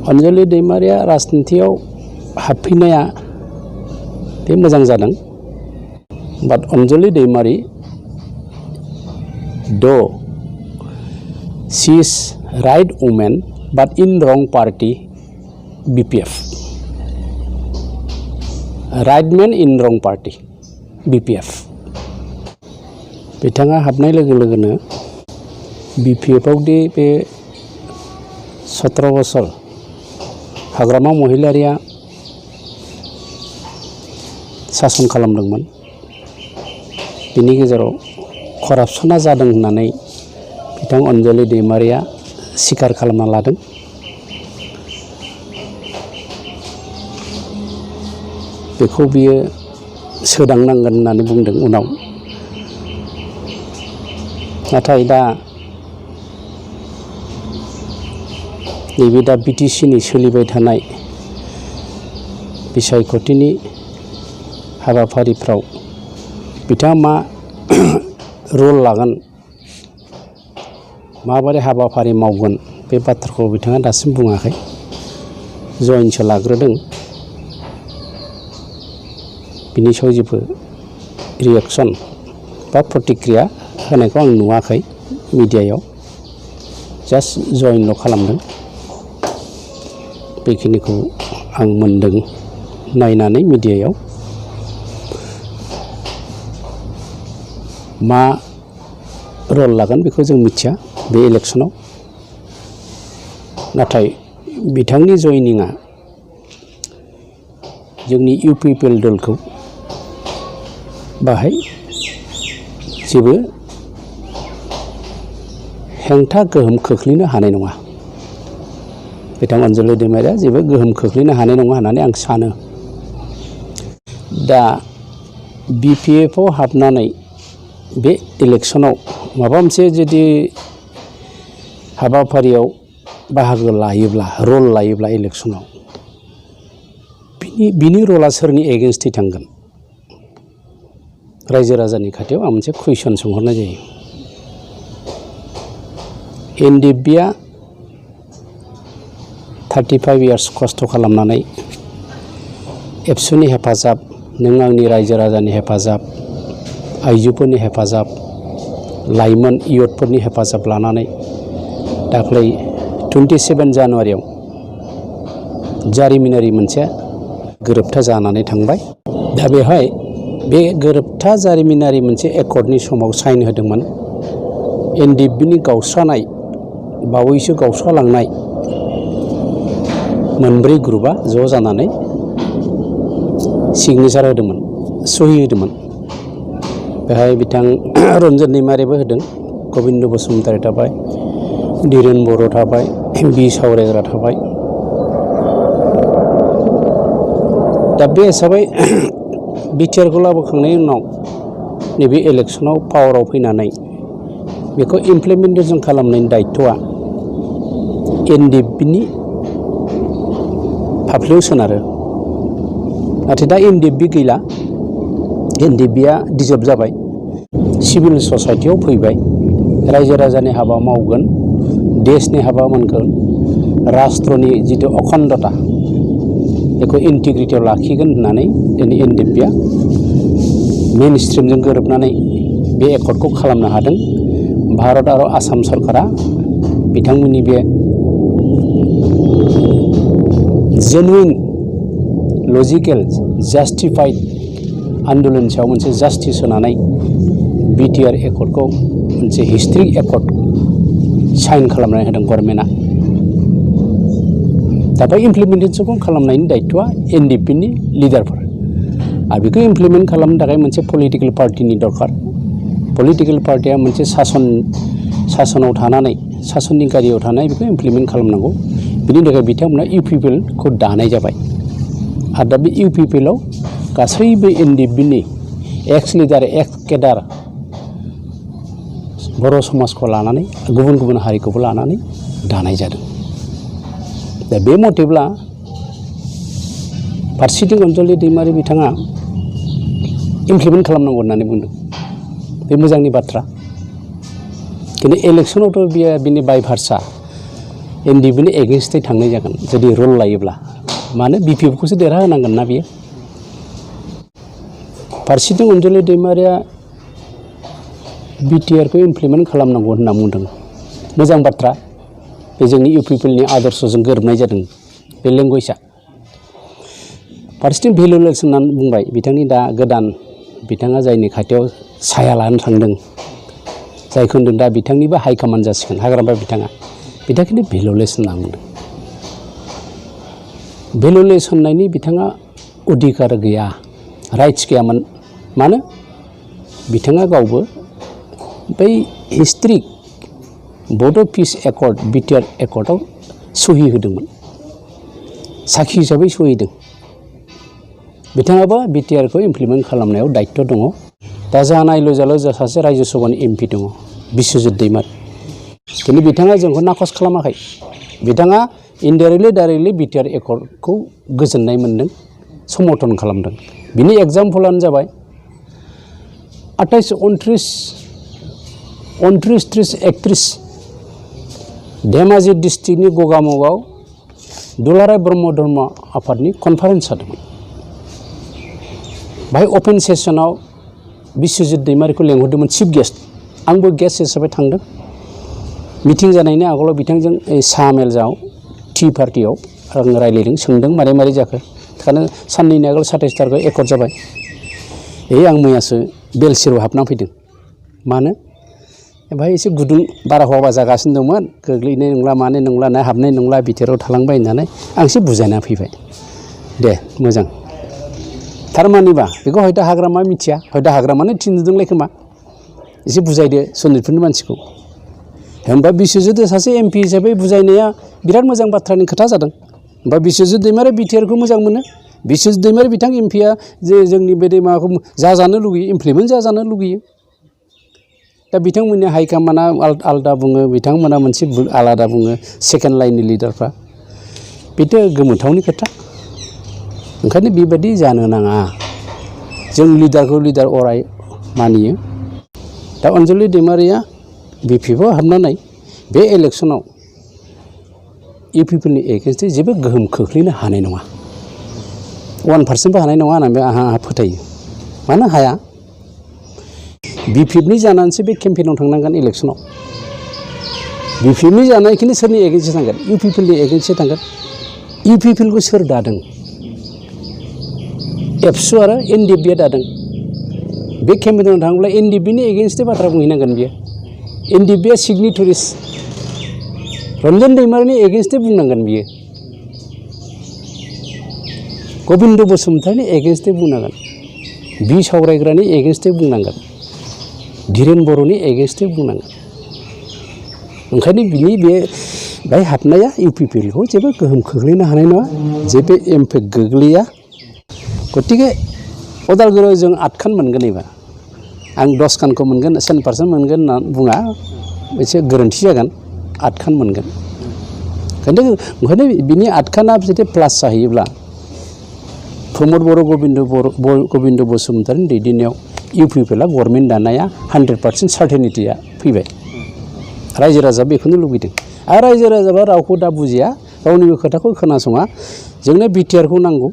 अनजलि दैमारिया राजनितियाव हाबफैनाया बे मोजां जादों। बाट अनजलि दैमारि though she is right woman but in wrong party, BPF. Right man in wrong party, BPF. बिथाङा हाबनाय लोगो लोगोनो BPF आव दि बे 17 बोसोर हाग्रामा महिलारिया सासन खालामदोंमोन, बिनि गेजेराव करापसना जादों होननानै बिथां अनजलि दैमारिया स्वीकार खालामना लादों। बेखौ बियो सोदांनांगोन होननानै बुंदों उनाव। नाथाय दा नैबे दा BTC-नि सोलिबाय थानाय बिसायख'थिनि हाबाफारिफ्राव बिथाङा मा रल लागोन, माबोरै हाबाफारि मावगोन, बे बाथ्राखौ बिथाङा दासिम बुङाखै। जइनसो लाग्रोदों, बिनि सायाव जेबो रिएक्सन बा प्रतिक्रिया होनायखौ आं नुवाखै मिडियायाव। जास्ट जइनल' खालामदों, बेखिनिखौ आं मोनदों नायनानै मिडियायाव। मा रल लागोन बेखौ जों मिथिया बे इलेक्सनाव। नाथाय बिथांनि जइनिंआ जोंनि UPPL दलखौ बाहाय जेबो हेंथा गोहोम खोख्लैनो हानाय नङा। बिथां अनजलि दैमारिया जेबो गोहोम खोख्लैनो हानाय नङा होननानै आं सानो। दा BPF आव हाबनानै बे इलेक्सनाव माबा मोनसे जुदि हाबाफारियाव बाहागो लायोब्ला, रल लायोब्ला इलेक्सनाव, बिनि रला सोरनि एगेन्स्टै थांगोन? रायजो राजानि खाथियाव आं मोनसे कुइसन सोंहरनाय जायो। NDPआ 35 इयार्स खस्थ' खालामनानै एबसुनि हेफाजाब, नों आंनि रायजो राजानि हेफाजाब, आइजोफोरनि हेफाजाब, लाइमोन इयुथफोरनि हेफाजाब लानानै दाख्लै 27 जानुवारियाव जारिमिनारि मोनसे गोरोबथा जानानै थांबाय। दा बेवहाय बे गोरोबथा जारिमिनारि मोनसे एकर्डनि समाव साइन होदोंमोन NDPनि गावस्रानाय, बावैसो गावस्रालांनाय मोनब्रै ग्रुपआ ज' जानानै सिगनेसार होदोंमोन, सहि होदोंमोन। बेहाय बिथां रन्जन दैमारियाबो होदों, गबिन्द बसुमतारी थाबाय, धीरेन बर' थाबाय, बि सावरायग्रा थाबाय। दा बे हिसाबै बिटिआरखौ लाबोखांनायनि उनाव नैबे इलेक्सनाव पावाराव फैनानै बेखौ इमप्लिमेन्टेसन खालामनायनि दायित्वआ NDPनि फाफ्लियाव सोनारो। नाथाय दा NDP गैला, NDPआ डिजल्भ जाबाय, सिभिल ससाइटियाव फैबाय, रायजो राजानि हाबा मावगोन, देशनि हाबा मावगोन, राष्ट्रनि जिथु अखण्डता बेखौ इन्टिग्रिटियाव लाखिगोन होननानै दिनै NDPआ मेइन स्ट्रिमजों गोरोबनानै बे एकर्डखौ खालामनो हादों। भारत आरो आसाम सरकारा बिथांमोननि बे जेनुइन, लजिकेल, जास्टिफाइड आन्दलन सायाव मोनसे जास्टिस होनानै बिटिआर एकर्डखौ मोनसे हिस्ट्रिक एकर्ड साइन खालामनानै होदों गभर्नमेन्टआ। दा बे इमप्लिमेन्टेसनखौ खालामनायनि दायित्वआ NDPनि लिडारफोर, आरो बेखौ इमप्लिमेन्ट खालामनो थाखाय मोनसे पलिटिकेल पार्टिनि दरकार। पलिटिकेल पार्टिया मोनसे सासनाव थानानै, सासननि गारियाव थानाय बेखौ इमप्लिमेन्ट खालामनांगौ। बिनि थाखाय बिथांमोना UPPLखौ दानाय जाबाय। आरो दा बे UPPLआव गासैबो NDPनि एक्स लिडार, एक्स केडार, बर' समाजखौ लानानै, गुबुन गुबुन हारिखौबो लानानै दानाय जादों। दा बे मथेब्ला फारसेथिं अनजलि दैमारि बिथाङा इमप्लिमेन्ट खालामनांगौ होननानै बुंदों, बे मोजांनि बाथ्रा। खिन्थु इलेक्सनावथ' बियो बिनि बाय भार्सा एनडिएफबिनि एगेन्स्टै थांनाय जागोन जुदि रल लायोब्ला मानो बिपिएफखौसो देरहा होनांगोन ना बियो फारसेथिं अनजलि दैमारिया बिटिआरखौ इमप्लिमेन्ट खालामनांगौ होनना बुंदों मोजां बाथ्रा बे जोंनि इउ पिपलनि आदर्शजों गोरोबनाय जादों बे लेंगुवेजआ फारसेथिं भेलुलेस होननानै बुंबाय बिथांनि दा गोदान बिथाङा जायनि खाथियाव साया लानो थांदों जायखौ होनदों दा बिथांनिबो हाइकमान्ड जासिगोन हाग्रामा बिथाङा बिथांखिनि भेलुलेस होनना बुंदों भेलुलेस होननायनि बिथाङा अधिकार गैया राइट्स गैयामोन मानो बिथाङा गावबो बै हिस्ट्रिक बड' पिस एकर्ड बिटिआर एकर्डआव सहि होदोंमोन साखि हिसाबै सहिदों बिथाङाबो बिटिआरखौ इमप्लिमेन्ट खालामनायाव दायित्व दङ दा जाहा नायल' जाल' सासे रायजो सभानि एमपि दङ बिस्वजित दैमारि खिन्थु बिथाङा जोंखौ नाखस खालामाखै बिथाङा इनडाइरेक्टलि डाइरेक्टलि बिटिआर एकर्डखौ गोजोननाय मोन्दों समर्थन खालामदों बिनि एग्जाम्पलानो जाबाय 28, 29, 30, 31 धेमाजि डिस्ट्रिक्टनि गगामुगाव दुलाराय ब्रह्म धर्म आफादनि कनफारेन्स जादोंमोन बाहाय अपेन सेसनाव बिस्वजित दैमारिखौ लेंहरदोंमोन चिफ गेस्ट आंबो गेस्ट हिसाबै थांदों मिटिं जानायनि आगोलाव बिथांजों साहा मेलजाव टि पार्टियाव आं रायज्लायदों सोंदों मारै मारै जाखो ओंखायनो साननैनि आगोल 27 तारिखआव एकर्ड जाबाय आं मैयासो बेलसिराव हाबना फैदों मानो बेहाय एसे गुदुं बारहावा जागासिनो दंमोन गोग्लैनाय नंला मानाय नंला ना हाबनाय नंला बिथोराव थालांबाय होननानै आं एसे बुजायना फैबाय दे मोजां थारमानिबा बेखौ हयथ' हाग्रामा मिथिया हयथ' हाग्रामानो थिनदोंलाय खोमा एसे बुजायदो सनितपुरनि मानसिखौ होमबा बिस्वजित सासे एमपि हिसाबै बुजायनाया बिराद मोजां बाथ्रानि खोथा जादों होमबा बिस्वजित दैमारि बिटिआरखौ मोजां मोनो बिस्वजित दैमारि बिथां एमपिया जे जोंनि बे माबाखौ जाजानो लुगैयो इमप्लिमेन्ट जाजानो लुगैयो दा बिथांमोननि हाइकमान्डआ आलादा बुङो बिथांमोना मोनसे आलादा बुङो सेकेन्ड लाइननि लिडारफ्रा बेथ' गोमोथावनि खोथा ओंखायनो बेबायदि जानो नाङा जों लिडारखौ लिडार अराय मानियो दा अनजलि दैमारिया बिपिएफआव हाबनानै बे इलेक्सनाव इउ पिपलनि एगेन्स्टै जेबो गोहोम खोख्लैनो हानाय नङा 1% हानाय नङा होननानै आंहा फोथायो मानो हाया बिपिएफनि जानानैसो बे केम्पेइनाव थांनांगोन इलेक्सनाव बिपिएफनि जानायखिनि सोरनि एगेन्स्टै थांगोन इउ पिपलनि एगेन्स्टै थांगोन इउ पिपलखौ सोर दादों एबसु आरो एनडिएफबिआ दादों बे केम्पेइनाव थाङोब्ला एनडिएफबिनि एगेन्स्टै बाथ्रा बुंहैनांगोन बियो एनडिएफबिआ सिगनेटरिस रन्जन दैमारिनि एगेन्स्टै बुंनांगोन बियो गबिन्द बसुमतारिनि एगेन्स्टै बुंनांगोन बि सावरायग्रानि एगेन्स्टै बुंनांगोन धीरेन बर'नि एगेन्स्टै बुंनांगोन ओंखायनो बिनि बे बाय हाबनाया इउ पिपलखौ जेबो गोहोम खोख्लैनो हानाय नङा जेबो इम्पेक्ट गोग्लैया गतिके उदालगुरियाव जों 8 खान मोनगोन एबार आं 10 खानखौ मोनगोन 7% मोनगोन होनना बुङा एसे गोरोन्थि जागोन 8 खान मोनगोन ओंखायनो बिनि 8 खाना जुदि प्लास जाहैयोब्ला प्रमद बर' गबिन्द बसुमतारिनि दैदेननायाव इउ पिपलआ गभर्नमेन्ट दानाया 100% सार्टेनिटिया फैबाय रायजो राजा बेखौनो लुबैदों आरो रायजो राजाबा रावखौ दा बुजिया रावनिबो खोथाखौ खोनासङा जोंनो बिटिआरखौ नांगौ